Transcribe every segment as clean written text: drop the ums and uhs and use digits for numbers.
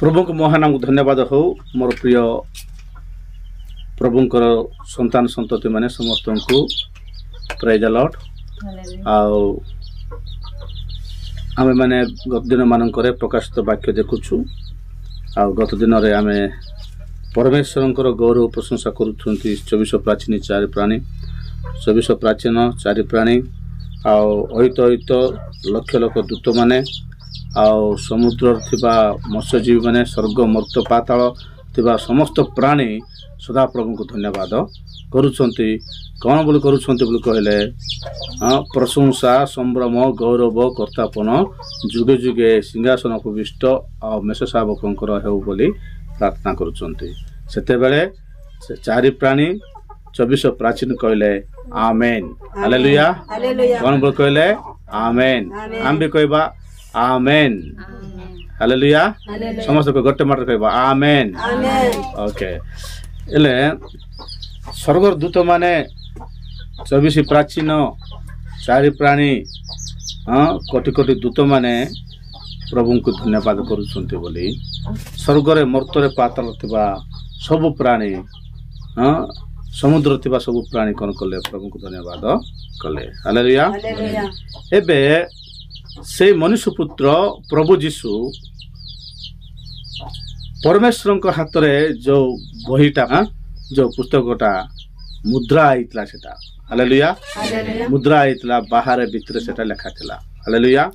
प्रभु को महानाम धन्यवाद हो मोर प्रिय प्रभुंकर संतान संतति माने समस्त को प्रेज द लॉर्ड। आमे माने गत दिन मानकर प्रकाशित वाक्य देखुछु आ गत दिन रे आमे परमेश्वरंकर गौरव प्रशंसा करूछंती 24 प्राचीन चारि प्राणी 24 प्राचीन चारि प्राणी अहित लक्ष लक्ष दूत माने समुद्र थिबा मत्स्यजीवी माने स्वर्ग मर्त्य पाताल थिबा समस्त प्राणी सदा प्रभु को धन्यवाद करूछंती। कौन बोल करूछंती बोल कहले प्रशंसा संभ्रम गौरव कर्तापन जुगे जुगे सिंहासन उपविष्ट आ मेष शावकंकर हेउ बोली प्रार्थना करूछंती। सेते बेले से चारि प्राणी 24 प्राचीन कहले आमेन हालेलुया। कौन बोल कहले आमेन। हम भी कहबा आमेन हालेलुया। समस्त को गोटे मात्र कहबा आमेन। ओके एले स्वर्ग दूत माने 24 प्राचीन चारि प्राणी कोटि कोटि दूत माने प्रभु को धन्यवाद करूछंती बोली स्वर्ग रे मर्त्य रे पाताल थिबा सब प्राणी समुद्र थिबा सब प्राणी कोन कले प्रभु को धन्यवाद कले हालेलुया। एबे से मनुष्य पुत्र प्रभु जीशु परमेश्वर हाथ रे जो बहीटा जो पुस्तकटा मुद्रा आइतला सेटा हालेलुया। मुद्रा आइतला बाहर भीतर सेटा लिखा थिला हालेलुया।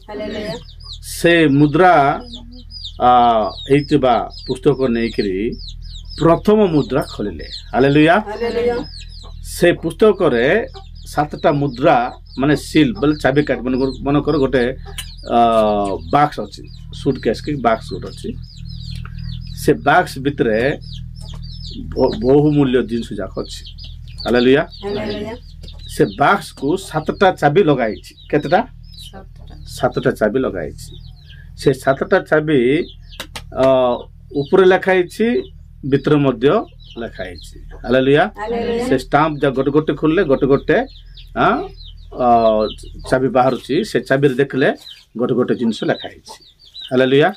से मुद्रा एइतबा पुस्तक नेकरी प्रथम मुद्रा खोलिले हालेलुया। से पुस्तक रे 7टा मुद्रा माने सील बल चाबी काट मन कर गोटे बॉक्स अछि सूटकेस के बॉक्स गोटे अछि से बॉक्स भितरे बहुमूल्य जिनिस जाक अछि हालेलुया। से बॉक्स को 7टा चाबी लगाई छी केतटा 7टा चाबी लगाई छी। से 7टा चाबी ऊपर लिखाई छी भितर मध्य लिखाई छी हालेलुया। से स्टाम्प जा गोटे गोटे खुलले गोटे गोटे चाबी बाहरुची से चाबी देखले गोटे गोटे जिनिस लिखाई छी हालेलुया।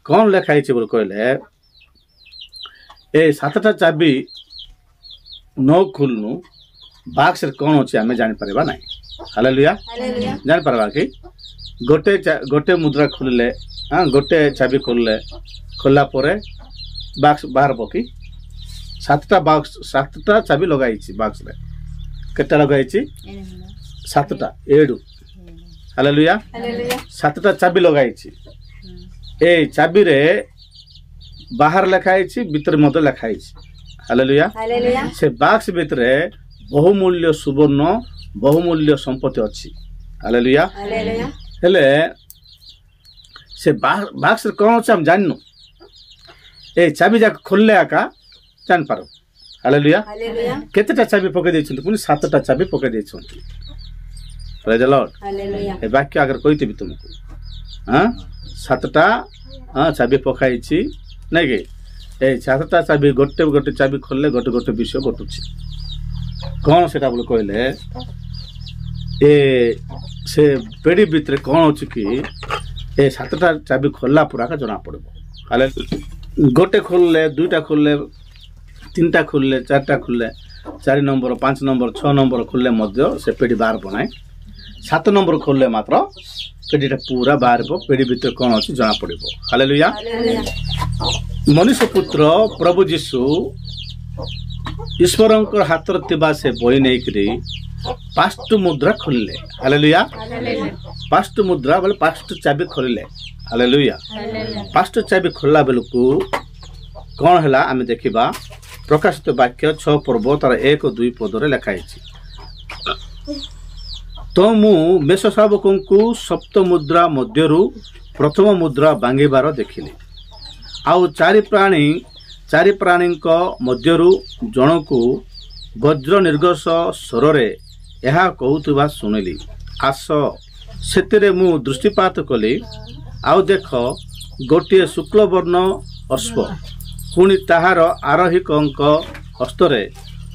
कौन लिखाई छी बोल कहले ए 7टा चाबी न खुलनु बॉक्स रे कौन अछि हमें जानि परबा नाही हालेलुया। जानि परबा कि गोटे मुद्रा खुलले गोटे चाबी खुलले खोला परे बॉक्स बाहर बकी 7टा चाबी लगाई छी बॉक्स रे केटा लगाई छी 7टा 7 हालेलुया। 7टा चाबी लगाई छी ए चाबी रे बाहर लिखाई छी भीतर मध्य लिखाई छी हालेलुया। से बॉक्स भीतर बहुमूल्य सुवर्ण बहुमूल्य संपत्ति अछि हालेलुया। हेले से बॉक्स रे कोन अछि हम जाननु ए चाबी जा खोलले आका जान पारो हालेलुया। केतेटा चाबी पके दैछन्ती पुनी 7टा चाबी पके दैछन्ती प्रेज द लॉर्ड हालेलुया। ए वाक्य अगर कहितबी तुमको 7टा चाबी पकाई छी नै के ए 7टा चाबी गोटे गोटे चाबी खोलले गोटे गोटे विषय घटुछि कौन सेटा बोल कहले ए से पेड़ी भीतर कौन अछि कि ए 7टा चाबी खोलला पुरा का जना पड़बो हालेलुया। गोटे खोलले 2टा खोलले 3टा खोलले 4टा खोलले 4 नंबर 5 नंबर 6 नंबर खोलले मध्य से पेड़ी बाहर बनाए 7 नंबर खोलले मात्र पेड़ीटा पूरा बाहर पेड़ी भीतर कौन अछि जना पड़बो हालेलुया। मनुष्य पुत्र प्रभु जीशु ईश्वरंकर हाथ थिबा से बही नेकरी 5ट मुद्रा खोलले हालेलुया। 5ट मुद्रा बोले 5ट चाबी खोलले हालेलुया। 5ट चाबी खोलला बेलकू कौन हला आमे देखिबा प्रकाशित वाक्य 6 पर्व तार 1-2 पदरे लिखाई छी तो मु मेष शावकंकु सप्त मुद्रा मध्यरु प्रथम मुद्रा बांगीबार देखिली आउ चारि प्राणीक मध्यरु जनकु वज्र निर्गोष स्वर रे यहा कहउतबा सुनिली आस सेतिरे मु दृष्टिपात कली आउ देख गोटे शुक्लवर्ण अश्व पुणी ताहार आरोहिकंक हस्तरे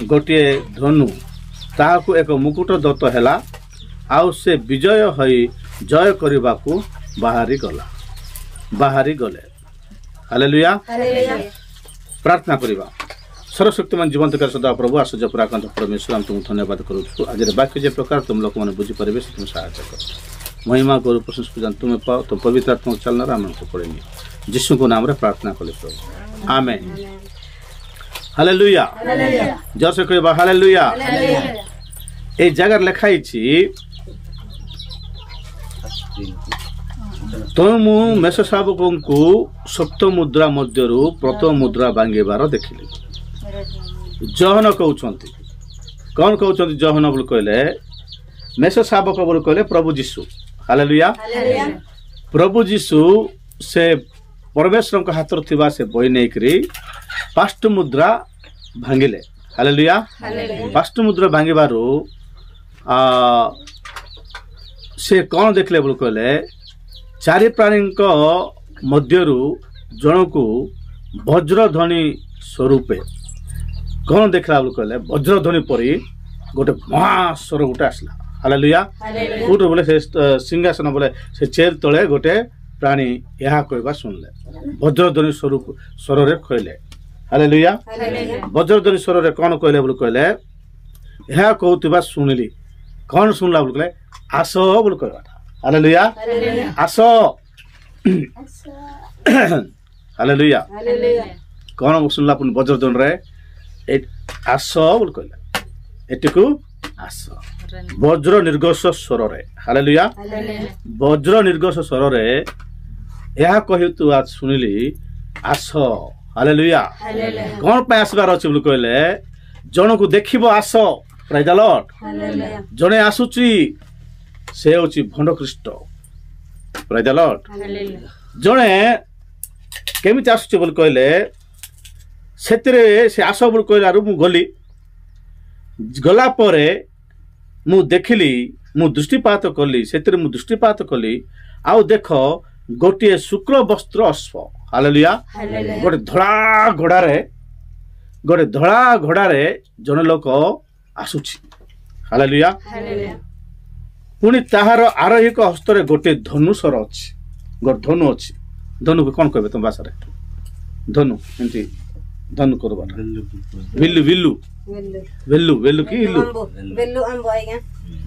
गोटे धनु ताहाकु एक मुकुट दत्त हैला आउ से विजय होई जय करबाकू बाहरी गले हालेलुया प्रार्थना करिबा सर्वशक्तिमान जीवंतकार सदा प्रभु आश्चर्य पराक्रम परमेश्वर हम तुमको धन्यवाद करूँ आज वाक्य जे प्रकार तुम लोक मैंने बुझी पारे तुम साहाय्य कर महिमा गौरव प्रशंसा तुम्हें पाओ तुम पवित्र आत्मा चलना आम पड़ेनि यीशु को नाम रे प्रार्थना कले प्रभु आमेन हालेलुया जोर से कहबा हालेलुया ए जगह लिखाई छी तुम मेष शावकों को सप्त मुद्रा मध्यरु प्रथम मुद्रा भांगिबार देखिले जहन कहउछंती कौन कहउछंती जहन बोल कहले मेष शावक बोल कहले प्रभु यीशु हालेलुया प्रभु यीशु से परमेश्वर को हाथ थिबा से बही नै करी पांच मुद्रा भांगिले हालेलुया पांच मुद्रा भांगिबारु से कौन देखले बोल कहले चारि प्राणी मध्यरु जनकु वज्रध्वनि स्वरूपे कौन देखला बोल कहले वज्रध्वनि परी गोटे महास्वर गोटे आसला हालेलुया गोटे बोले से सिंहासन बोले से चेयर तले गोटे प्राणी यह कहवा सुनले वज्रध्वनि स्वरूप स्वर रे कहले हालेलुया वज्रध्वनि स्वर रे कौन कहले बोल कहले यह कहउतिबा सुनिली कौन सुनला बोल कहले आसो बोल कहवा हालेलुया आसो हालेलुया कौन सुनला पुन वज्रध्वनि रे आसो बोल कहले एटिकु आसो वज्र निर्घोष स्वर रे हालेलुया वज्र निर्घोष स्वर रे यह कहि तू आज सुनिली आसो हालेलुया कौन पे आसबार अछि बोल कहले जण को देखिबो आसो प्रेज द लॉर्ड जणे आसुची से होची भंड ख्रीष्ट प्रेज द लॉर्ड जणे केमिति आसुची बोल कहले सेतिरे से आसो बोल कहलारु मु गली गला परे मु देखिली मु दृष्टिपात कली सेतिरे मु दृष्टिपात कली आउ देख गोटे शुक्ल वस्त्र अश्व हालेलुया गोटे धड़ा घोड़ारे जन लोक आसुची हालेलुया पुणी ताहार आरोहिक हस्तरे गोटे धनुषर अछि गोटे धनु अछि धनु को कौन कहबे तुम भाषा रे धनु एंती धनु करबा विल्लु विल्लु वेल्लु वेल्लु की इल्लु वेल्लु आंबो आइगा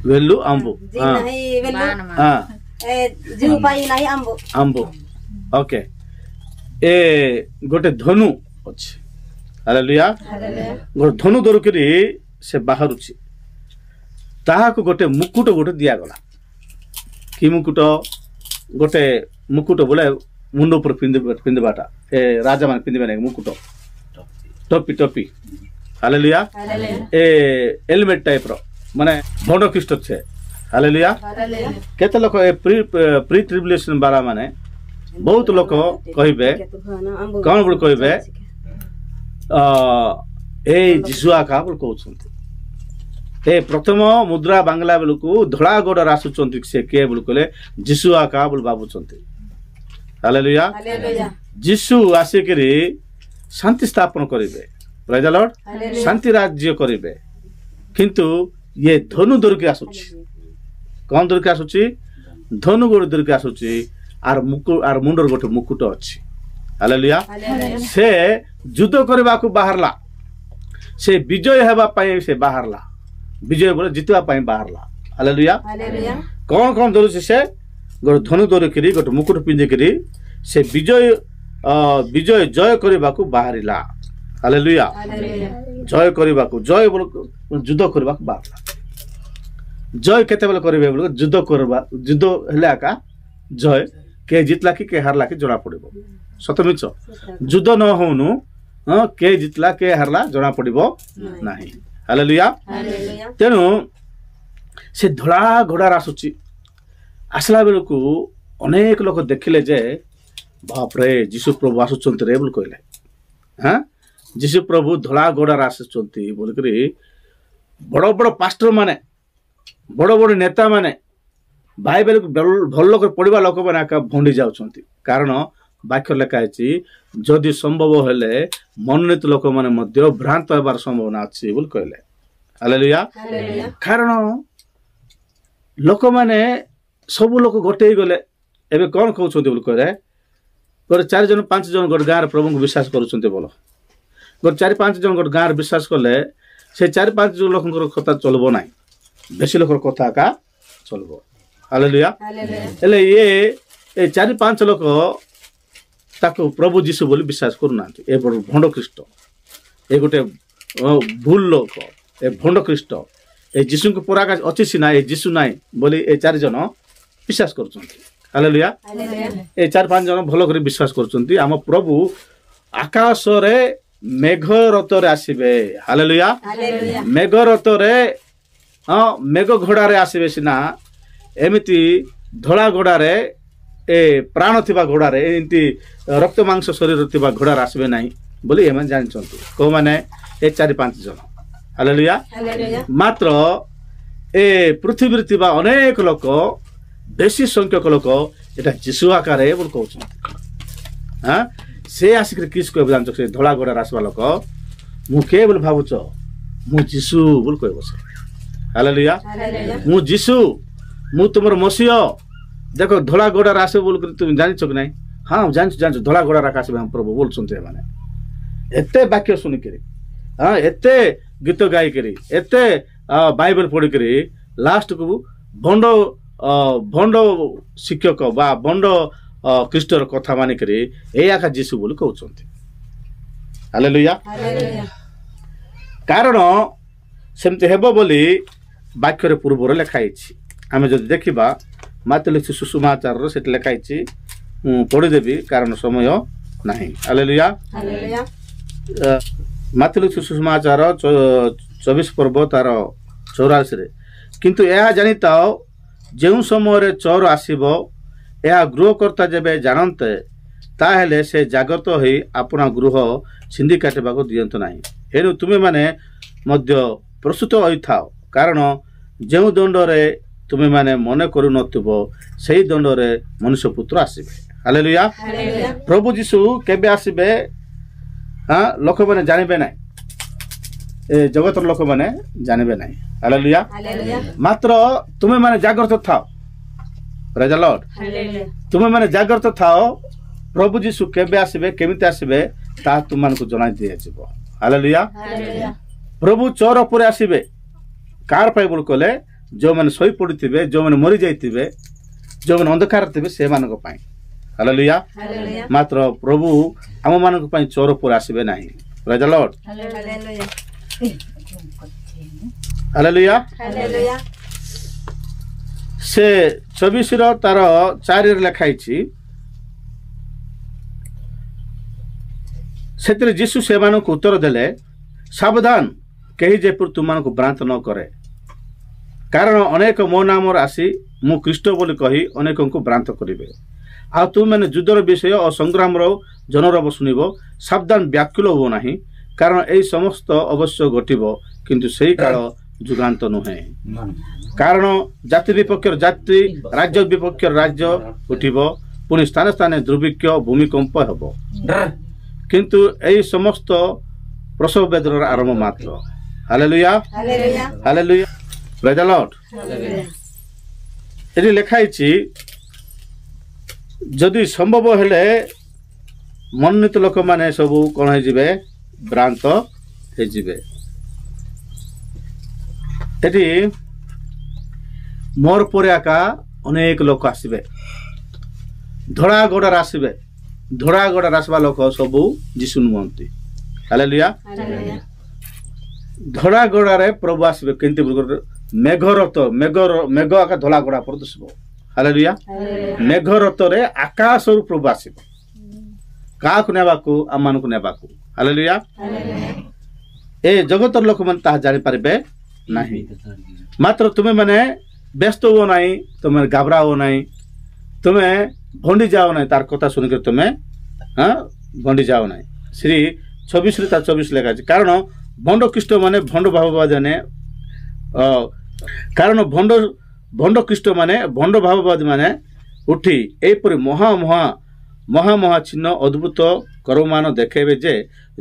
वेल्लु आंबो जी नहीं वेल्लु हां ए जीव पाई नहीं आंबो आंबो ओके ए गोटे धनु अछि हालेलुया गोटे धनु दरकरी से बाहरुछि ताहा को गोटे मुकुट गोटे दिया गला की मुकुट गोटे मुकुट बोले मुंड ऊपर पिंदबाटा ए राजा मान पिंदबे नै मुकुट टोपी टोपी हालेलुया ए हेलमेट टाइप रो माने भंड ख्रीष्ट छे हालेलुया केते लोक ए प्री ट्रिब्युलेशन बारा माने बहुत लोक कहिबे कोन बोल कहिबे ए जिसुआ का बोल कहउछंती ए प्रथम मुद्रा बांग्ला बेलकु धड़ा गोड़ आसुचंती से के बोल कहले जिसुआ का बोल बाबुचंती हालेलुया जिसु आसिकरी शांति स्थापन करिवे प्रेज द लॉर्ड शांति राज्य करिवे किंतु ये धनु दरके आसुची कौन दरके आसुची धनु गोड़ दरके आसुची आर मुंडर गोटे मुकुट अछि हालेलुया से युद्ध करबा को बाहरला से विजय हेबा पई से बाहरला विजय बोले जितवा पई बाहरला हालेलुया कौन कौन दरुची से गोटे धनु दरकरी गोटे मुकुट पिंदे करी से विजय विजय जय करबा को बाहरिला हालेलुया जय करबा को जय बोल युद्ध करबा को बाहरला जय केते बेले करबे बोल युद्ध करबा युद्ध हेला का जय के जितला कि हारला कि जणा पड़िबो सतमिच युद्ध न होनु के जितला के हारला जणा पड़िबो नाही हालेलुया तेनु से धड़ा घोड़ा आसुची आसला बेलकु अनेक लोक देखिले जे बाप रे जीशु प्रभु आसुचंती रे बोल कहले हां जीशु प्रभु धड़ा घोड़ा आसुचंती बोल करी बड़ बड़ पास्टर माने बड़ नेता माने बाइबल भल लोक पढ़ा लोक मैंने भंडी जाउछंती कारण वाक्य लेखा है जदि संभव हेले मनोनीत लोक मैंने भ्रांत होबार संभावना अच्छी बोल कहले हालेलुया कारण लोक मैंने सब लोक गोटे गले एबे कौन कहउछंती बोल कहले गोटे 4 जन 5 जन गोटे गाँव प्रभु को विश्वास करुँच बोल गोटे 4-5 जन गोटे गाँव विश्वास कले से 4-5 जन लोक कथा चलो ना बेसी लोक कथा का चलो हालेलुया हेले ये 4-5 लोक ताको प्रभु जीशु बोली विश्वास करूना ए भंड ख्रीष्ट ए गोटे भूल लोक ए भंड ख्रीष्ट ए जीशु को पुरा अच्छी सीना ए जीशु नाई बोली ए 4 जन विश्वास करुँच हालेलुया ए 4-5 जन भल कर विश्वास करुँच आम प्रभु आकाश रे मेघ रथरे आसबे हालेलुया मेघ रथरे हाँ मेघ घोड़ारे आसबे सीना एमती धड़ा घोड़ारे ए प्राण थिबा घोड़ारे एमती रक्त मांस शरीर थिबा घोड़ारे आसबे नहीं बोली एम जानते कौ मैंने ए 4-5 जन हालेलुया मात्र ए पृथ्वी थिबा अनेक लोक बेसी संख्यक लोक एटा जीशु आकार बोल कहउछन हां से आसिक किस कहब जानछ से धोला घोड़ा आसबा लोक मु के बोल भाबुछ मु जीशु बोल कहबो से हालेलुया मु जीशु मु तुमर मसीह देखो धोला घोड़ा आसे बोल कर तुम जानिछ कि नहीं हां जानिछ धोला घोड़ा आकाश में हम प्रभु बोल सुनते माने एते वाक्य सुनि करी हां एते गीत गाई करी एते बाइबल पढ़ी करी लास्ट को भंड भंड शिक्षक बा भंड ख्रीष्टर कथा मानि करी ए आका जीशु बोली कहउछन्ति हालेलुया कारण सेमते हेबो बोली वाक्य रे पूर्व रे लिखा आइछि आमे जदि देखिबा माते लिखि सुसमाचार रो सेट लिखा आइछि पढ़ी देबी कारण समय नाही हालेलुया माते लिखि सुसमाचार 24 पर्व तार 84 रे किंतु एहा जानिताओ जेउ समय रे चोर आसीबो यह गृहकर्ता जेबे जानते ताहेले से जागृत होई अपना गृह छिंदी काटबाको दियंत नाही एनु तुमे माने मध्य प्रस्तुत होइथाओ कारण जेउ दंड रे तुमे माने मने करू नथिबो सेही दंड रे मनुष्य पुत्र आसीबे हालेलुया प्रभु जीशु केबे आसीबे हां लोक माने जानिबे नाही ए जगतर लोक माने जानिबे नाही हालेलुया मात्र तुमे माने जागृत थाओ प्रेज द लॉर्ड तुमे माने जागृत थाओ प्रभु जीशु केबे आसीबे केमिति आसीबे ता तुम मानकु जणाई दिया जिवो हालेलुया प्रभु चोर ऊपर आसीबे कार पाइ बोल कोले जो माने सोई पड़िथिबे जो माने मरि जाइथिबे जो माने अंधकार थिबे से मानक पाइ हालेलुया मात्र प्रभु हम मानक पाइ चोर ऊपर आसीबे नाही प्रेज द लॉर्ड हालेलुया से 24 रो तार 4 रे लिखाइछि सेतरे जीशु सेवान को उत्तर देले सावधान कही जेपुर तुमान को भ्रांत न करे कारण अनेक मो नाम आसी मु ख्रीष्ट बोली कही अनेक को भ्रांत करिवे आ तुम मैंने युद्धर विषय और संग्राम रो जनरब सुनिबो सावधान व्याकुल हो नाही कारण एई समस्त अवश्य घटिबो किंतु सेही काल जुगांत नुहे कारण जाति विपक्षर जाति राज्य विपक्षर राज्य उठिबो पुनि स्थान स्थान दुर्भिक्ष भूमिकंप हेबो किंतु एई समस्त प्रसव वेदनार आरंभ मात्र hallelujah hallelujah praise the Lord एटी लेखाइछि जदि संभव हेले मनोनीत लोक माने सबु कोन हे जिवे भ्रांत हे जिवे एटी मोर परे आका अनेक लोक आसबे धड़ा गोड़ा आसबे धड़ा गोड़ा आसबा लोक सबु जीशु नुहंती हालेलुया धड़ा गोड़ा रे प्रभु आसबे केंति मेघरत मेघ आका धड़ा गोड़ा पर दसबो हालेलुया मेघरत रे आकाश रु प्रभु आसबे काकु नेबाकु अमानकु नेबाकु हालेलुया ए जगतर लोक मन ता जानि पारबे नहीं मात्र तुमे माने व्यस्त हो नहीं तुम घबरा हो नहीं तुम्हें भंडी जाओ नहीं तार कथा सुनिक तुम्हें हाँ भंडी जाओ नहीं श्री 26 लेखा कारण भंड ख्रीष्ट माने भंड भाववादी माने कारण भंड ख्रीष्ट माने भंड भाववादी माने उठी एपरि महा महा महा महा चिन्ह अद्भुत कर्ममान देखेबे जे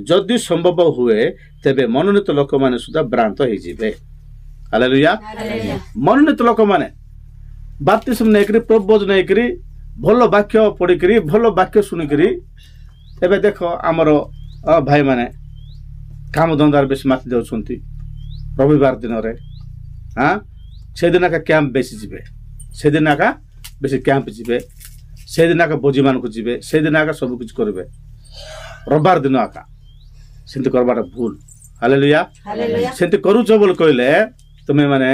जदि संभव हुए तेबे मनोनीत लोक माने सुधा भ्रांत हो जिवे हालेलुया मनोनीत लोक माने बाप्तिस्म नेकरी प्रबोध नेकरी ଭଲ ବାକ୍ୟ ପଢ଼ିକିରି ଭଲ ବାକ୍ୟ ଶୁଣିକିରି ଏବେ ଦେଖ ଆମର ଭାଇମାନେ କାମ ଧନ୍ଦାରେ ବେଶୀ ମାତି ଯାଉଛନ୍ତି ରବିବାର ଦିନରେ ସେଦିନ ଏକା କ୍ୟାମ୍ପ ବେଶୀ ଯିବେ ସେଦିନ ଏକା ବେଶୀ କ୍ୟାମ୍ପ ଯିବେ ସେଦିନ ଏକା ଭୋଜିମାନଙ୍କୁ ଯିବେ ସେଦିନ ଏକା ସବୁ କିଛି କରିବେ ରବିବାର ଦିନ ଏକା ସେମିତି କରବାଟା ଭୁଲ ହାଲେଲୁୟା ସେମିତି କରୁଛ ବୋଲି କହିଲେ ତୁମେ ମାନେ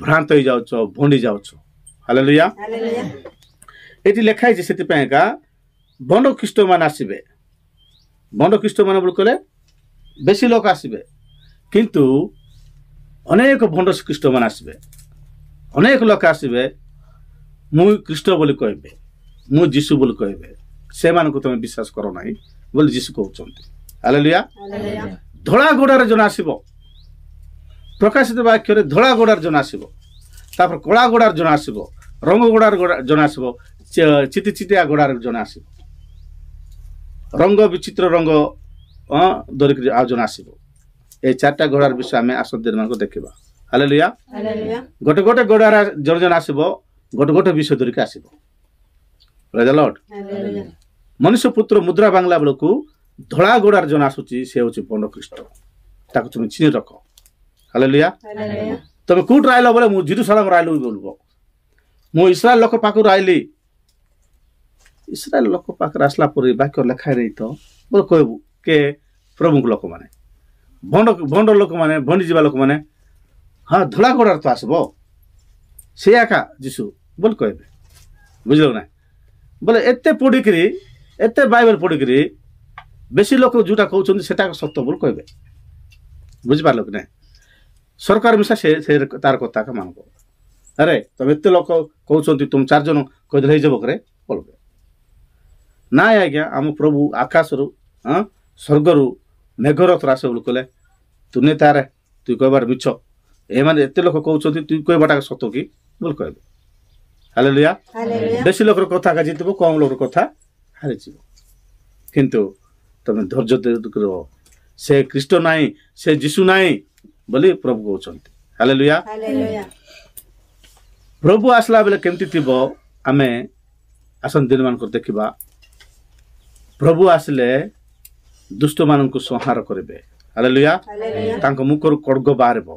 ଭ୍ରାନ୍ତ ହେଇଯାଉଛ ଭଣ୍ଡି ଯାଉଛ ହାଲେଲୁୟା ଏଠି ଲେଖା ହେଇଛି ସେଥିପାଇଁ ଏକା ବଣ୍ଡ ଖ୍ରୀଷ୍ଟମାନେ ଆସିବେ ବଣ୍ଡ ଖ୍ରୀଷ୍ଟମାନେ ବୋଲି କହିଲେ ବେଶୀ ଲୋକ ଆସିବେ କିନ୍ତୁ ଅନେକ ଭଣ୍ଡ ଖ୍ରୀଷ୍ଟମାନେ ଆସିବେ ଅନେକ ଲୋକ ଆସିବେ ମୁଁ ଖ୍ରୀଷ୍ଟ ବୋଲି କହିବେ ମୁଁ ଯୀଶୁ ବୋଲି କହିବେ ସେମାନଙ୍କୁ ତମେ ବିଶ୍ୱାସ କର ନାହିଁ ବୋଲି ଯୀଶୁ କହୁଛନ୍ତି ହାଲେଲୁୟା ଧଳା ଗୋଡ଼ାରେ ଜଣେ ଆସିବ ପ୍ରକାଶିତ ବାକ୍ୟରେ ଧଳା ଗୋଡ଼ାରେ ଜଣେ ଆସିବ ତାପରେ କଳା ଗୋଡ଼ାରେ ଜଣେ ଆସିବ ରଙ୍ଗ ଗୋଡ଼ାରେ ଜଣେ ଆସିବ ଚିଟି ଚିଟିଆ ଗୋଡ଼ାରେ ଜଣେ ଆସିବ ରଙ୍ଗ ବିଚିତ୍ର ରଙ୍ଗ ଧରିକି ଆଉ ଜଣେ ଆସିବ এই চারটা ঘোড়ার বিষয় আমি আসন্তের ମାନଙ୍କୁ ଦେଖିବା ହାଲେଲୁୟା ଗୋଟେ ଗୋଟେ ଘୋଡ଼ାରେ ଜଣେ ଜଣେ ଆସିବ ଗୋଟେ ଗୋଟେ ବିଷୟ ଧରିକି ଆସିବ ପ୍ରେଜ୍ ଦ ଲର୍ଡ ମନୁଷ୍ୟ ପୁତ୍ର ମୁଦ୍ରା ବାଙ୍ଗଲା ବେଳକୁ ଧଳା ଘୋଡ଼ାରେ ଜଣେ ଆସୁଛି ସେ ହେଉଛି ବଣ୍ଡ ଖ୍ରୀଷ୍ଟ ତାକୁ তুমি ଚିହ୍ନି ରଖ ହାଲେଲୁୟା ତମେ କୋଉଠି ରହିଲ ବୋଲେ ମୁଁ ଜେରୁସାଲେମ ରହିଲି ବୋଲବ ମୁଁ ଇସ୍ରାଏଲ ଲୋକ ପାଖରୁ ଆଇଲି ଇସ୍ରାଏଲ ଲୋକ ପାଖରେ ଆସିଲା ପରେ ବାକ୍ୟ ଲେଖା ନାହିଁ ତ ବୋଲେ କହିବୁ କେ ପ୍ରଭୁଙ୍କ ଲୋକମାନେ ଭଣ୍ଡ ଲୋକମାନେ ଭଣ୍ଡି ଯିବା ଲୋକମାନେ ହଁ ଧଳା ଘୋଡ଼ାରେ ତ ଆସିବ ସେ ଏକା ଯୀଶୁ ବୋଲି କହିବେ ବୁଝିଲ ନା ବୋଲେ ଏତେ ପଢ଼ିକିରି ଏତେ ବାଇବେଲ ପଢ଼ିକିରି ବେଶୀ ଲୋକ ଯୋଉଟା କହୁଛନ୍ତି ସେଟା ସତ୍ୟ ବୋଲି କହିବେ ବୁଝିପାରିଲ କି ନାହିଁ ସରକାର ମିଶା ସେ ତାର କଥା ଏକା ମାନବ ଆରେ ତମେ ଏତେ ଲୋକ କହୁଛନ୍ତି ତୁମ 4 ଜଣ କହିଦେଲେ ହେଇଯିବ କରେ ବୋଲବେ ନାଇଁ ଆଜ୍ଞା ଆମ ପ୍ରଭୁ ଆକାଶରୁ ସ୍ୱର୍ଗରୁ ମେଘରଥରେ ଆସେ ବୋଲି କହିଲେ ତୁନେ ତାରେ ତୁଇ କହିବାର ମିଛ ଏମାନେ ଏତେ ଲୋକ କହୁଛନ୍ତି ତୁଇ କହିବାଟା ସତ କି ବୋଲି କହିବେ ହାଲେଲୁୟା ବେଶୀ ଲୋକର କଥା ଏକା ଜିତିବ କମ୍ ଲୋକର କଥା ହାରିଯିବ କିନ୍ତୁ ତମେ ଧୈର୍ଯ୍ୟ ଧରିବ ସେ ଖ୍ରୀଷ୍ଟ ନାହିଁ ସେ ଯୀଶୁ ନାହିଁ ବୋଲି ପ୍ରଭୁ କହୁଛନ୍ତି ହାଲେଲୁୟା ପ୍ରଭୁ ଆସିଲା ବେଳେ କେମିତି ଥିବ ଆମେ ଆସନ୍ତା ଦିନମାନଙ୍କର ଦେଖିବା ପ୍ରଭୁ ଆସିଲେ ଦୁଷ୍ଟମାନଙ୍କୁ ସଂହାର କରିବେ ହାଲେଲୁୟା ତାଙ୍କ ମୁଖରୁ ଖଡ୍ଗ ବାହାରିବ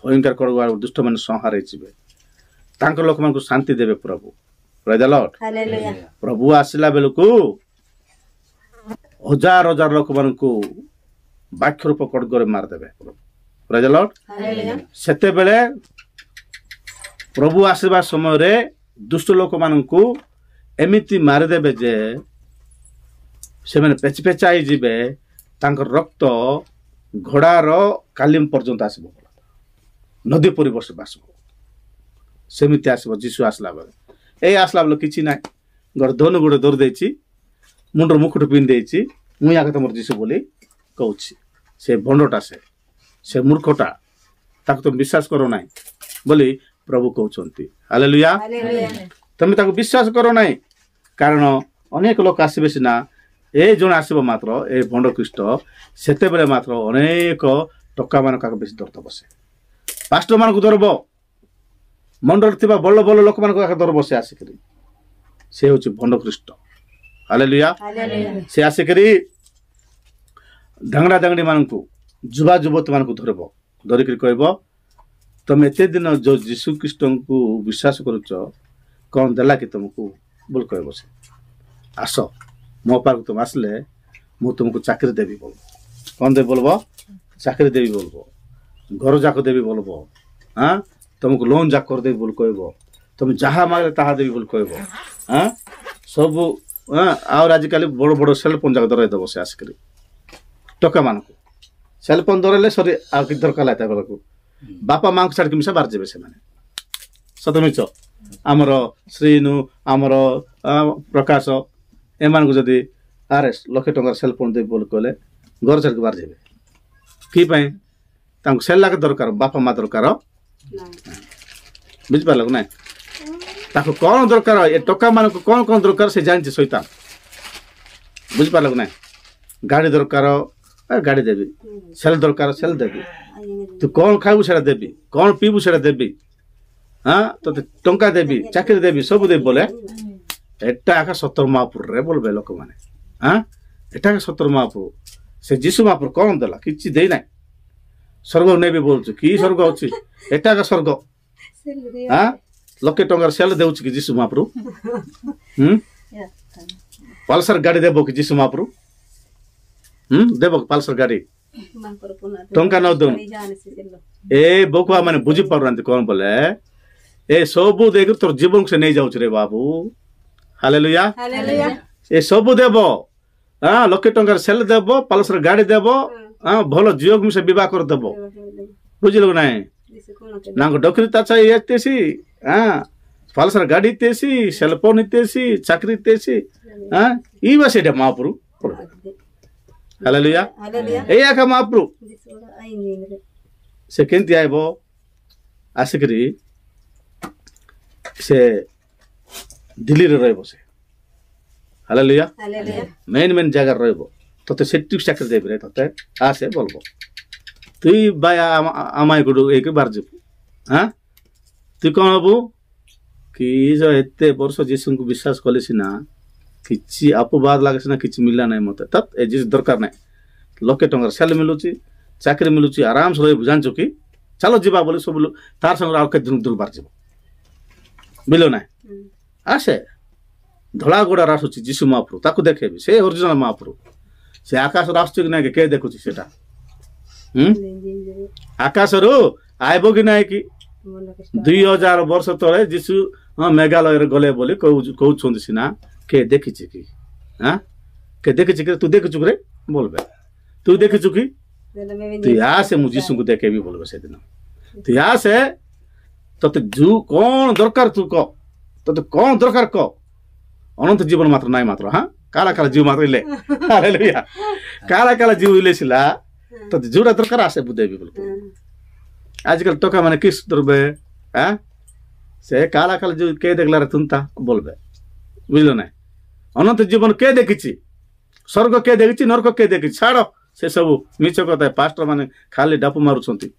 ଭୟଙ୍କର ଖଡ୍ଗ ବାହାରିବ ଦୁଷ୍ଟମାନେ ସଂହାର ହେଇଯିବେ ତାଙ୍କ ଲୋକମାନଙ୍କୁ ଶାନ୍ତି ଦେବେ ପ୍ରଭୁ ପ୍ରେଜ୍ ଦ ଲର୍ଡ ପ୍ରଭୁ ଆସିଲା ବେଳକୁ ହଜାର ହଜାର ଲୋକମାନଙ୍କୁ ବାକ୍ୟ ରୂପ ଖଡ୍ଗରେ ମାରିଦେବେ ପ୍ରେଜ୍ ଦ ଲର୍ଡ ସେତେବେଳେ ପ୍ରଭୁ ଆସିବା ସମୟରେ ଦୁଷ୍ଟ ଲୋକମାନଙ୍କୁ ଏମିତି ମାରିଦେବେ ଯେ ସେମାନେ ପେଚି ପେଚା ହେଇଯିବେ ତାଙ୍କର ରକ୍ତ ଘୋଡ଼ାର କାଲିମ ପର୍ଯ୍ୟନ୍ତ ଆସିବ ନଦୀ ପରିବର୍ଷ ଆସିବ ସେମିତି ଆସିବ ଯୀଶୁ ଆସିଲା ବେଳେ ଏଇ ଆସିଲା ବେଳେ କିଛି ନାହିଁ ଗୋଟେ ଧନୁ ଗୋଟେ ଦୌଡ଼ି ଦେଇଛି ମୁଣ୍ଡର ମୁକୁଟ ପିନ୍ଧି ଦେଇଛି ମୁଁ ଆଗ ତମର ଯୀଶୁ ବୋଲି କହୁଛି ସେ ଭଣ୍ଡଟା ସେ ମୂର୍ଖଟା ତାକୁ ତମେ ବିଶ୍ୱାସ କର ନାହିଁ ବୋଲି ପ୍ରଭୁ କହୁଛନ୍ତି ହାଲେଲୁୟା ତମେ ତାକୁ ବିଶ୍ୱାସ କର ନାହିଁ କାରଣ ଅନେକ ଲୋକ ଆସିବେ ସିନା ଏ ଜଣେ ଆସିବ ମାତ୍ର ଏ ଭଣ୍ଡ ଖ୍ରୀଷ୍ଟ ସେତେବେଳେ ମାତ୍ର ଅନେକ ଟୋକାମାନଙ୍କ ବେଶୀ ଧରିଦବ ସେ ପାଷ୍ଟର ମାନଙ୍କୁ ଧରବ ମଣ୍ଡଳରେ ଥିବା ଭଲ ଭଲ ଲୋକମାନଙ୍କୁ ଧରବ ସେ ଆସିକରି ସେ ହେଉଛି ଭଣ୍ଡ ଖ୍ରୀଷ୍ଟ ହାଲେଲୁୟା ସେ ଆସିକରି ଧାଙ୍ଗଡ଼ା ଦାଙ୍ଗଡ଼ି ମାନଙ୍କୁ ଯୁବା ଯୁବତୀ ମାନଙ୍କୁ ଧରିବ ଧରିକରି କହିବ ତମେ ଏତେ ଦିନ ଯୋଉ ଯୀଶୁ ଖ୍ରୀଷ୍ଟଙ୍କୁ ବିଶ୍ୱାସ କରୁଛ କ'ଣ ଦେଲା କି ତମକୁ ବୋଲି କହିବ ସେ ଆସ ମୋ ପାଖକୁ ତୁମେ ଆସିଲେ ମୁଁ ତୁମକୁ ଚାକିରି ଦେବି ବୋଲବ କ'ଣ ଦେବି ବୋଲବ ଚାକିରି ଦେବି ବୋଲବ ଘର ଯାକ ଦେବି ବୋଲବ ତୁମକୁ ଲୋନ୍ ଯାକ କରିଦେବି ବୋଲି କହିବ ତୁମେ ଯାହା ମାଗିଲେ ତାହା ଦେବି ବୋଲି କହିବ ସବୁ ଆହୁରି ଆଜିକାଲି ବଡ଼ ବଡ଼ ସେଲ୍ ଫୋନ୍ ଯାକ ଧରାଇ ଦେବ ସେ ଆସିକରି ଟୋକାମାନଙ୍କୁ ସେଲ୍ ଫୋନ୍ ଧରାଇଲେ ସରି ଆଉ କିଛି ଦରକାର ଲାଗିଥାଏ ବେଳକୁ ବାପା ମାଆଙ୍କୁ ଛାଡ଼ିକି ମିଶା ବାହାରିଯିବେ ସେମାନେ ସତ ମିଛ ଆମର ଶ୍ରୀନୁ ଆମର ପ୍ରକାଶ ଏମାନଙ୍କୁ ଯଦି ଆରେ 1,00,000 ଟଙ୍କାର ସେଲ୍ ଫୋନ୍ ଦେବି ବୋଲି କହିଲେ ଘର ଛାଡ଼ିକି ବାହାରିଯିବେ କି ପାଇଁ ତାଙ୍କୁ ସେଲ୍ ଲାଗ ଦରକାର ବାପା ମା ଦରକାର ବୁଝିପାରିଲ କି ନାଇଁ ତାକୁ କ'ଣ ଦରକାର ଏ ଟୋକାମାନଙ୍କୁ କ'ଣ କ'ଣ ଦରକାର ସେ ଜାଣିଛି ଶୈତାନ ବୁଝିପାରିଲ କି ନାଇଁ ଗାଡ଼ି ଦରକାର ଗାଡ଼ି ଦେବି ସେଲ୍ ଦରକାର ସେଲ୍ ଦେବି ତୁ କ'ଣ ଖାଇବୁ ସେଇଟା ଦେବି କ'ଣ ପିଇବୁ ସେଇଟା ଦେବି हाँ तो टंका देवी चाकरी देवी सब देवी बोले एटा आका सतर महापुर रे बोलबे लोक माने हाँ एटा सतर महापुर से जीशु महापुर कौन देला किछि देई नै स्वर्ग ने भी बोलछु की स्वर्ग अछि एटा का स्वर्ग हाँ लके टंकार सेल देउछि कि जीशु महापुर पल्सर गाड़ी देबो कि जीशु महापुर देबो पल्सर गाड़ी टंका न दो ए बोकुआ माने बुझी पारनांती कौन बोले ए सबु देख तोर जीवन से नहीं जाउछ रे बाबू हालेलुया ए सबु देबो हाँ लके टंकार सेल देबो पल्सर गाड़ी देबो हाँ भलो जियोग से विवाह कर देबो बुझिलो नै नांग डोकरी ताचा एतेसी हाँ पल्सर गाड़ी तेसी सेलफोन तेसी चाकरी तेसी हाँ ई बसेडे महापुरु हालेलुया ए आका महापुरु से केंती आइबो आसिकरी से दिल्ली रे रहबो से हालेलुया मेन मेन जगह रहबो तते सेटिक चाकरी देबे रे तते आसे बोलबो तुई बाया आमाय गुडु एक बार जब हाँ तुई कौन हबु कि जो एते वर्ष जीसु को विश्वास कले सिना किछि अपवाद लागे सिना किछि मिला नै मते तत ए जीसु दरकार नै लके टंगर सेल मिलुची चाकरी मिलुची आराम से रहि बुझान कि चलो जीवा बोले सब तार संग आउ के दिन दुर्बार जीव मिलो नै आसे धोला गोड़ा रासुची जीसु महाप्रभु ताकू देखेबी से ओरिजिनल महाप्रभु से आकाश रासुची नै के देखुची सेटा आकाश रो आइबो कि नै कि 2000 वर्ष तले जीसु मेघालय रे गले बोली कहउछन सिना के देखिछि कि हां के देखिछि कि तू देखिछु रे बोलबे तू देखिछु कि तू आसे मु जीसु को देखेबी बोलबे से दिन तू आसे तते जू कोन दरकार तू को तते कोन दरकार को अनंत जीवन मात्र नाय मात्र हां काला काला जीव मात्र ले हालेलुया काला काला जीव ले सिला तते जुरा दरकार आसे बुदेबी बोलबे आजकल टका माने किस दरबे हाँ से काला काला जो के देखला रे तुंता बोलबे बुझलो ना अनंत जीवन के देखिछि स्वर्ग के देखिछि नरक के देखिछि छाड़ो से सब मिछ कथा पास्टर माने खाली डापु मारुछंती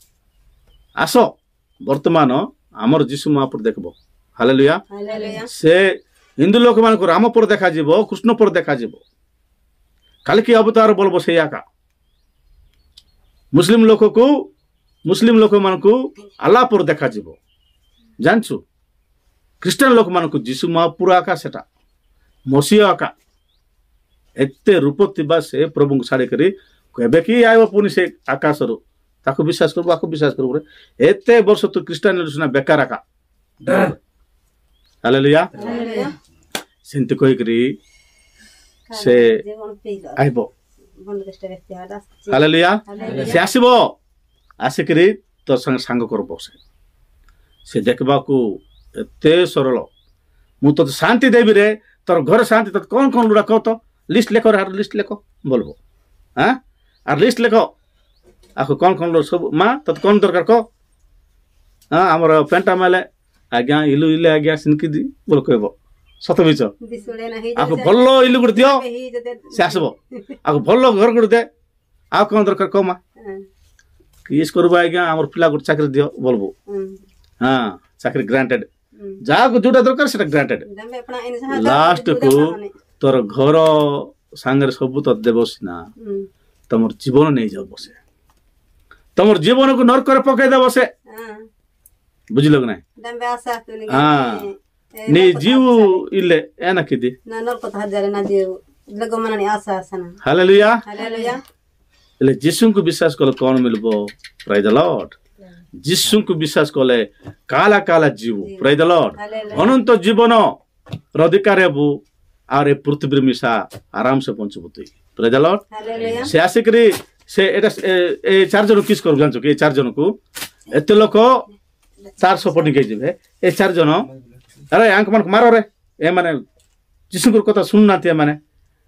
आसो वर्तमान हमर जीसु महापुर देखबो हालेलुया से हिंदू लोक मान को राम पर देखा जीवो कृष्ण पर देखा जीवो काल की अवतार बोलबो से याका मुस्लिम लोक मान को अल्लाह पर देखा जीवो जानछु क्रिश्चियन लोक मान को जीसु महापुर आका सेटा मसीह आका एते रूप तिबा से प्रभु को छाड़ी करी केबे की आइबो पुनी से आकाश रो ताको विश्वास करबो आको विश्वास करबो रे एते वर्ष तो क्रिश्चियन लुसना बेकार आका हालेलुया सेंति कोई करी से आइबो हालेलुया से आसीबो आसिकरी तो सांग करबो से देखबा को एते सरल मु तो शांति देबी रे तोर घर शांति तो कौन कौन लुड़ा कह तो लिस्ट लेखो रे लिस्ट लेखो बोलबो हां आर लिस्ट लेखो आको कौन कौन लोग सब मां तो कौन दरकार को हां हमर पेंटा माले आज्ञा इलु इले आज्ञा सिनकी दी बोल कहबो सत बिच आको भल्लो इलु गुड दियो से आसबो आको भल्लो घर गुड दे आ कौन दरकार को मा किस करबो आज्ञा हमर पिला गुड चाकरी दियो बोलबो हां चाकरी ग्रांटेड जाको जोटा दरकार सेटा ग्रांटेड लास्ट को तोर घर सांगर सब तो देबसिना तमर जीवन नहीं जाओ बसे तमर जीवन को नरक रे पके दे बसे बुझलो कि नहीं हां ने जीव इले एना किदि ना नरक तो हजार ना जीव लगो मननी आशा आसना हालेलुया हालेलुया ले जीसु को विश्वास कले कौन मिलबो प्रेज द लॉर्ड जीसु को विश्वास कले काला काला जीव प्रेज द लॉर्ड अनंत जीवन र अधिकार हेबु आर ए पृथ्वी मिसा आराम से पहुंचबो तुई प्रेज द लॉर्ड से आसिकरी से एटा ए चार जन किस कर जानछो के चार जन को एते लोक 400 पटी के जेबे ए चार जन अरे आंक मन मारो रे ए माने जीसु को कथा सुनना ते माने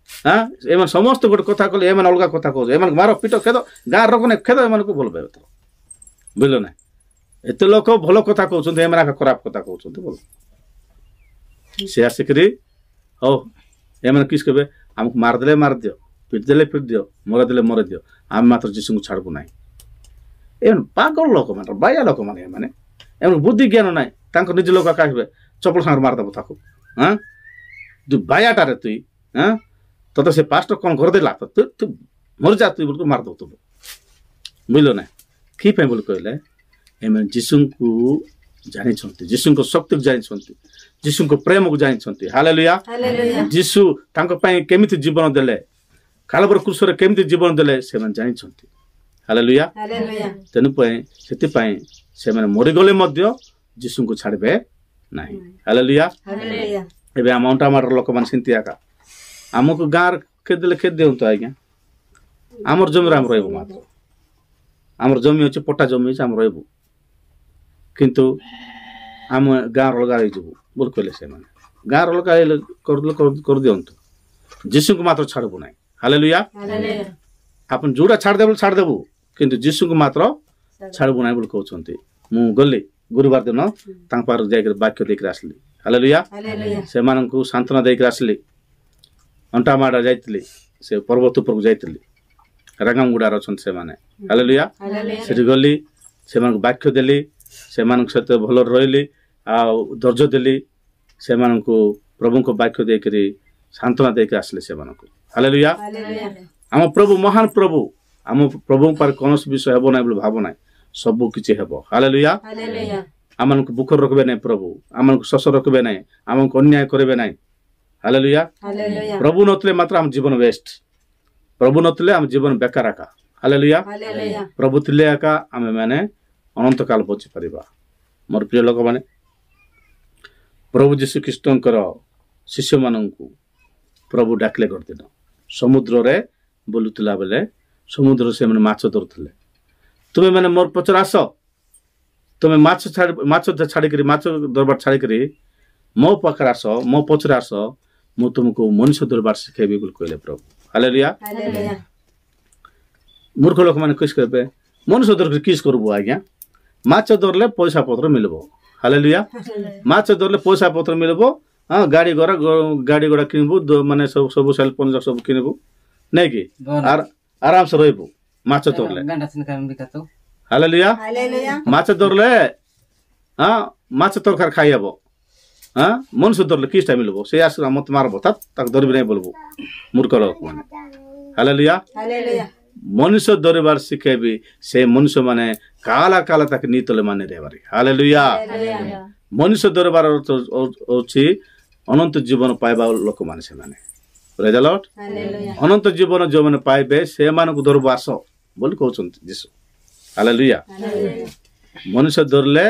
हां ए मन समस्त गोट कथा कहले ए मन अलगा कथा कहो ए मन मारो पिटो खेदो गार रखने खेदो ए मन को बोलबे बुझलो ना एते लोक भलो कथा कहउछन ए मन खराब कथा कहउछन बोल से आसिकरी हो ए मन किस कहबे हमको मार दियो पिट दियो मोर दियो हम मात्र जीसु को छाड़बो नाही एन पागल लोक माने बाया लोक माने माने एमन बुद्धि ज्ञान नाही ତାଙ୍କ ନିଜ ଲୋକ କହିବେ ଚପଲ ସାଙ୍ଗରେ ମାରିଦେବ ତାକୁ ହଁ ତୁ ବାୟାଟାରେ ତୁଇ ହଁ ତତେ ସେ ପାଷ୍ଟର କ'ଣ କରିଦେଲା ତୁ ତୁ ମରିଯା ତୁଇ ବୋଲି ମାରିଦେବ ତୁ ବୁଝିଲ ନା କି ପାଇଁ ବୋଲି କହିଲେ ଏମାନେ ଯୀଶୁଙ୍କୁ ଜାଣିଛନ୍ତି ଯୀଶୁଙ୍କ ଶକ୍ତିକୁ ଜାଣିଛନ୍ତି ଯୀଶୁଙ୍କ ପ୍ରେମକୁ ଜାଣିଛନ୍ତି ହାଲେଲୁୟା ଯୀଶୁ ତାଙ୍କ ପାଇଁ କେମିତି ଜୀବନ ଦେଲେ କାଲବର କ୍ରୁଶରେ କେମିତି ଜୀବନ ଦେଲେ ସେମାନେ ଜାଣିଛନ୍ତି ହାଲେଲୁୟା ତେଣୁ ପାଇଁ ସେଥିପାଇଁ ସେମାନେ ମରିଗଲେ ମଧ୍ୟ ଯୀଶୁଙ୍କୁ ଛାଡ଼ିବେ ନାହିଁ ହାଲେଲୁୟା ଏବେ ଆମ ଅଣ୍ଟାମାଡ଼ର ଲୋକମାନେ ସେମିତି ଏକା ଆମକୁ ଗାଁରେ ଖେଦିଲେ ଖେଦି ଦିଅନ୍ତୁ ଆଜ୍ଞା ଆମର ଜମିରେ ଆମେ ରହିବୁ ମାତ୍ର ଆମର ଜମି ଅଛି ପଟା ଜମି ଅଛି ଆମେ ରହିବୁ କିନ୍ତୁ ଆମେ ଗାଁର ଅଲଗା ହେଇଯିବୁ ବୋଲି କହିଲେ ସେମାନେ ଗାଁର ଅଲଗା ହେଲେ କରିଦିଅନ୍ତୁ ଯୀଶୁଙ୍କୁ ମାତ୍ର ଛାଡ଼ିବୁ ନାହିଁ ହାଲେଲୁୟା ଆପଣ ଯୋଉଟା ଛାଡ଼ିଦେବୁ ଛାଡ଼ିଦେବୁ କିନ୍ତୁ ଯୀଶୁଙ୍କୁ ମାତ୍ର ଛାଡ଼ିବୁ ନାହିଁ ବୋଲି କହୁଛନ୍ତି ମୁଁ ଗଲି ଗୁରୁବାର ଦିନ ତାଙ୍କ ପାଖରେ ଯାଇକରି ବାକ୍ୟ ଦେଇକରି ଆସିଲି ହାଲେଲୁୟା ସେମାନଙ୍କୁ ସାନ୍ତ୍ୱନା ଦେଇକରି ଆସିଲି ଅଣ୍ଟାମାଡ଼ ଯାଇଥିଲି ସେ ପର୍ବତ ଉପରକୁ ଯାଇଥିଲି ରାଙ୍ଗାମଗୁଡ଼ାରେ ଅଛନ୍ତି ସେମାନେ ହାଲେଲୁୟା ସେଠି ଗଲି ସେମାନଙ୍କୁ ବାକ୍ୟ ଦେଲି ସେମାନଙ୍କ ସହିତ ଭଲରେ ରହିଲି ଆଉ ଧୈର୍ଯ୍ୟ ଦେଲି ସେମାନଙ୍କୁ ପ୍ରଭୁଙ୍କ ବାକ୍ୟ ଦେଇକରି ସାନ୍ତ୍ୱନା ଦେଇକି ଆସିଲେ ସେମାନଙ୍କୁ ହାଲେଲୁୟା ଆମ ପ୍ରଭୁ ମହାନ ପ୍ରଭୁ ଆମ ପ୍ରଭୁଙ୍କ ପାଖରେ କୌଣସି ବିଷୟ ହେବ ନାହିଁ ବୋଲି ଭାବ ନାହିଁ ସବୁ କିଛି ହେବ ହାଲେଲୁୟା ଆମମାନଙ୍କୁ ଭୁଖରେ ରଖିବେ ନାହିଁ ପ୍ରଭୁ ଆମମାନଙ୍କୁ ଶୋଷ ରଖିବେ ନାହିଁ ଆମକୁ ଅନ୍ୟାୟ କରିବେ ନାହିଁ ହାଲେଲୁୟା ପ୍ରଭୁ ନଥିଲେ ମାତ୍ର ଆମ ଜୀବନ ୱେଷ୍ଟ ପ୍ରଭୁ ନଥିଲେ ଆମ ଜୀବନ ବେକାର ଏକା ହାଲେଲୁୟା ପ୍ରଭୁ ଥିଲେ ଏକା ଆମେ ମାନେ ଅନନ୍ତ କାଳ ବଞ୍ଚିପାରିବା ମୋର ପ୍ରିୟ ଲୋକମାନେ ପ୍ରଭୁ ଯୀଶୁ ଖ୍ରୀଷ୍ଟଙ୍କର ଶିଷ୍ୟମାନଙ୍କୁ ପ୍ରଭୁ ଡାକିଲେ କରିଦିନ ସମୁଦ୍ରରେ ବୁଲୁଥିଲା ବେଳେ ସମୁଦ୍ରରେ ସେମାନେ ମାଛ ଧରୁଥିଲେ ତୁମେ ମାନେ ମୋର ପଛରେ ଆସ ତୁମେ ମାଛ ଛାଡ଼ିକରି ମାଛ ଦରବାର ଛାଡ଼ିକରି ମୋ ପାଖରେ ଆସ ମୋ ପଛରେ ଆସ ମୁଁ ତୁମକୁ ମଣିଷ ଦରବାର ଶିଖେଇବି ବୋଲି କହିଲେ ପ୍ରଭୁ ହାଲେଲୁୟା ମୂର୍ଖ ଲୋକମାନେ କିସ୍ କହିବେ ମଣିଷ ଧରିକରି କିସ୍ କରିବୁ ଆଜ୍ଞା ମାଛ ଧରିଲେ ପଇସା ପତ୍ର ମିଳିବ ହାଲେଲୁୟା ମାଛ ଧରିଲେ ପଇସା ପତ୍ର ମିଳିବ ହଁ ଗାଡ଼ି ଘୋଡ଼ା କିଣିବୁ ମାନେ ସବୁ ସେଲ୍ ଫୋନ୍ ସବୁ କିଣିବୁ ନାଇଁ କି ଆରାମସେ ରହିବୁ ମାଛ ଧରିଲେ ହାଲେଲୁୟା ମାଛ ଧରିଲେ ହଁ ମାଛ ତରକାରୀ ଖାଇହେବ ହଁ ମଣିଷ ଧରିଲେ କିଛିଟା ମିଳିବ ସେ ଆସ ମତେ ମାରବ ତାକୁ ଧରିବି ନାହିଁ ବୋଲବୁ ମୂର୍ଖ ଲୋକମାନେ ହାଲେଲୁୟା ମଣିଷ ଧରିବାର ଶିଖେଇବି ସେ ମଣିଷ ମାନେ କାଲା ତାକେ ନିତଲେ ମାନେ ରେବାରି ହାଲେଲୁୟା ମଣିଷ ଧରିବାର ଅଛି ଅନନ୍ତ ଜୀବନ ପାଇବା ଲୋକମାନେ ସେମାନେ ପ୍ରେଜ୍ ଦ ଲର୍ଡ ଅନନ୍ତ ଜୀବନ ଯେଉଁମାନେ ପାଇବେ ସେମାନଙ୍କୁ ଧରିବ ଆସ ବୋଲି କହୁଛନ୍ତି ଯୀଶୁ ହାଲେଲୁୟା ମଣିଷ ଧରିଲେ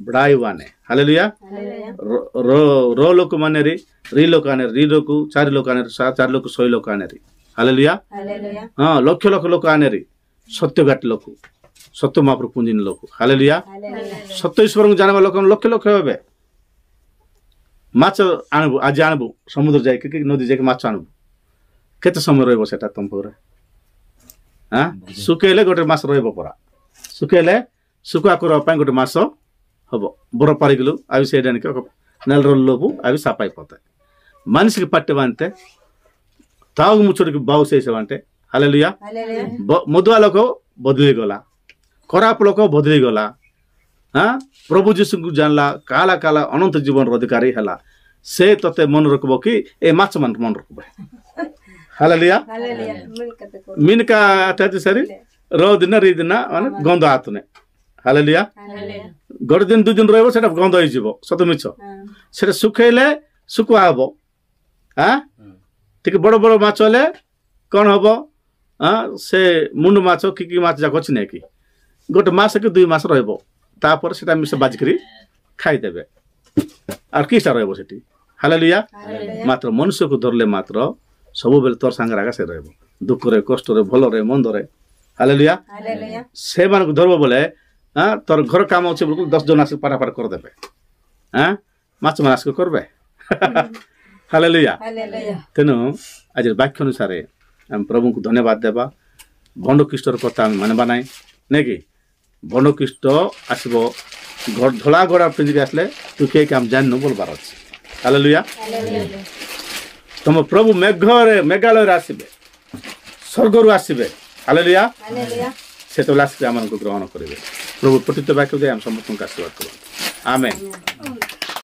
ବଢ଼ାଇବାନେ ହାଲେଲୁୟା ର ଲୋକମାନେ ରି ଲୋକ ଆନେ ରି ଲୋକ ଚାରି ଲୋକ ଆନେ ଚାରି ଲୋକ 100 ଲୋକ ଆନେ ହାଲେଲୁୟା ହଁ ଲକ୍ଷ ଲକ୍ଷ ଲୋକ ଆନେ ସତ୍ୟଘାଟି ଲୋକ ସତ୍ୟ ମହାପ୍ରଭୁ ପୁଞ୍ଜିନ ଲୋକ ହାଲେଲୁୟା ସତ୍ୟ ଈଶ୍ୱରଙ୍କୁ ଜାଣିବା ଲୋକ ଲକ୍ଷ ଲକ୍ଷ ହେବେ ମାଛ ଆଣିବୁ ଆଜି ଆଣିବୁ ସମୁଦ୍ର ଯାଇକି ନଦୀ ଯାଇକି ମାଛ ଆଣିବୁ କେତେ ସମୟ ରହିବ ସେଟା ତମ ପାଖରେ ହଁ ଶୁଖେଇଲେ ଗୋଟେ ମାସ ରହିବ ପରା ଶୁଖେଇଲେ ଶୁଖୁଆ କରିବା ପାଇଁ ଗୋଟେ ମାସ ହବ ବରଫ ପାରିଗଲୁ అవి చేయడానికి ఒక నెల రోజుల్లోపు అవి సాపైపోతాయి మనిషికి పట్టేవంటే తాగు ముచ్చుడికి బాగు చేసేవంటే ହାଲେଲୁୟା ମଦୁଆ ଲୋକ ବଦଳିଗଲା ଖରାପ ଲୋକ ବଦଳିଗଲା ହଁ ପ୍ରଭୁ ଯୀଶୁଙ୍କୁ ଜାଣିଲା କାଲା ଅନନ୍ତ ଜୀବନର ଅଧିକାରୀ ହେଲା ସେ ତତେ ମନେ ରଖିବ କି ଏ ମାଛ ମାନେ ମନେ ରଖିବ ହାଲେଲୁୟା ମିନକା ସରି ର ଦିନ ରି ଦିନ ମାନେ ଗନ୍ଧ ହାତନେ ହାଲେଲୁୟା ଗୋଟେ ଦିନ 2 ଦିନ ରହିବ ସେଟା ଗନ୍ଧ ହେଇଯିବ ସତ ମିଛ ସେଟା ଶୁଖେଇଲେ ଶୁଖୁଆ ହବ ଟିକେ ବଡ଼ ବଡ଼ ମାଛ ହେଲେ କ'ଣ ହବ ସେ ମୁଣ୍ଡ ମାଛ କି ମାଛ ଯାକ ଅଛି ନାଇଁ କି ଗୋଟେ ମାସ କି 2 ମାସ ରହିବ ତାପରେ ସେଟା ମିଶ ବାଜିକରି ଖାଇଦେବେ আর কিটা রহব সেটি হালেলুয়া মাত্র মনুষ্যকে ধরলে মাত্র ସବୁବେଳେ ତୋର ସାଙ୍ଗରେ ଆଗା ସେ ରହିବ ଦୁଃଖରେ କଷ୍ଟରେ ଭଲରେ ମନ୍ଦରେ ହାଲେଲୁୟା ସେମାନଙ୍କୁ ଧରିବ ବୋଲେ ତୋର ଘର କାମ ଅଛି ବୋଲେ 10 ଜଣ ଆସିକି ପାରାପାର କରିଦେବେ ମାଛ ମାନେ ଆସିକି କରିବେ ହାଲେଲୁୟା ତେଣୁ ଆଜି ବାକ୍ୟ ଅନୁସାରେ ଆମେ ପ୍ରଭୁଙ୍କୁ ଧନ୍ୟବାଦ ଦେବା ଭଣ୍ଡ ଖ୍ରୀଷ୍ଟର କଥା ଆମେ ମାନିବା ନାହିଁ ନାଇଁ କି ଭଣ୍ଡ ଖ୍ରୀଷ୍ଟ ଆସିବ ଧଳା ଘୋଡ଼ା ପିନ୍ଧିକି ଆସିଲେ ତୁ କିଏ କି ଆମେ ଜାଣିନୁ ବୋଲବାର ଅଛି ହାଲେଲୁୟା ତମ ପ୍ରଭୁ ମେଘାଳୟରେ ଆସିବେ ସ୍ୱର୍ଗରୁ ଆସିବେ ହାଲେଲୁୟା ସେତେବେଳେ ଆସିକି ଆମମାନଙ୍କୁ ଗ୍ରହଣ କରିବେ ପ୍ରଭୁ ପଠିତ ବାକ୍ୟ ଦେଇ ଆମେ ସମସ୍ତଙ୍କୁ ଆଶୀର୍ବାଦ କରନ୍ତୁ। ଆମେନ୍।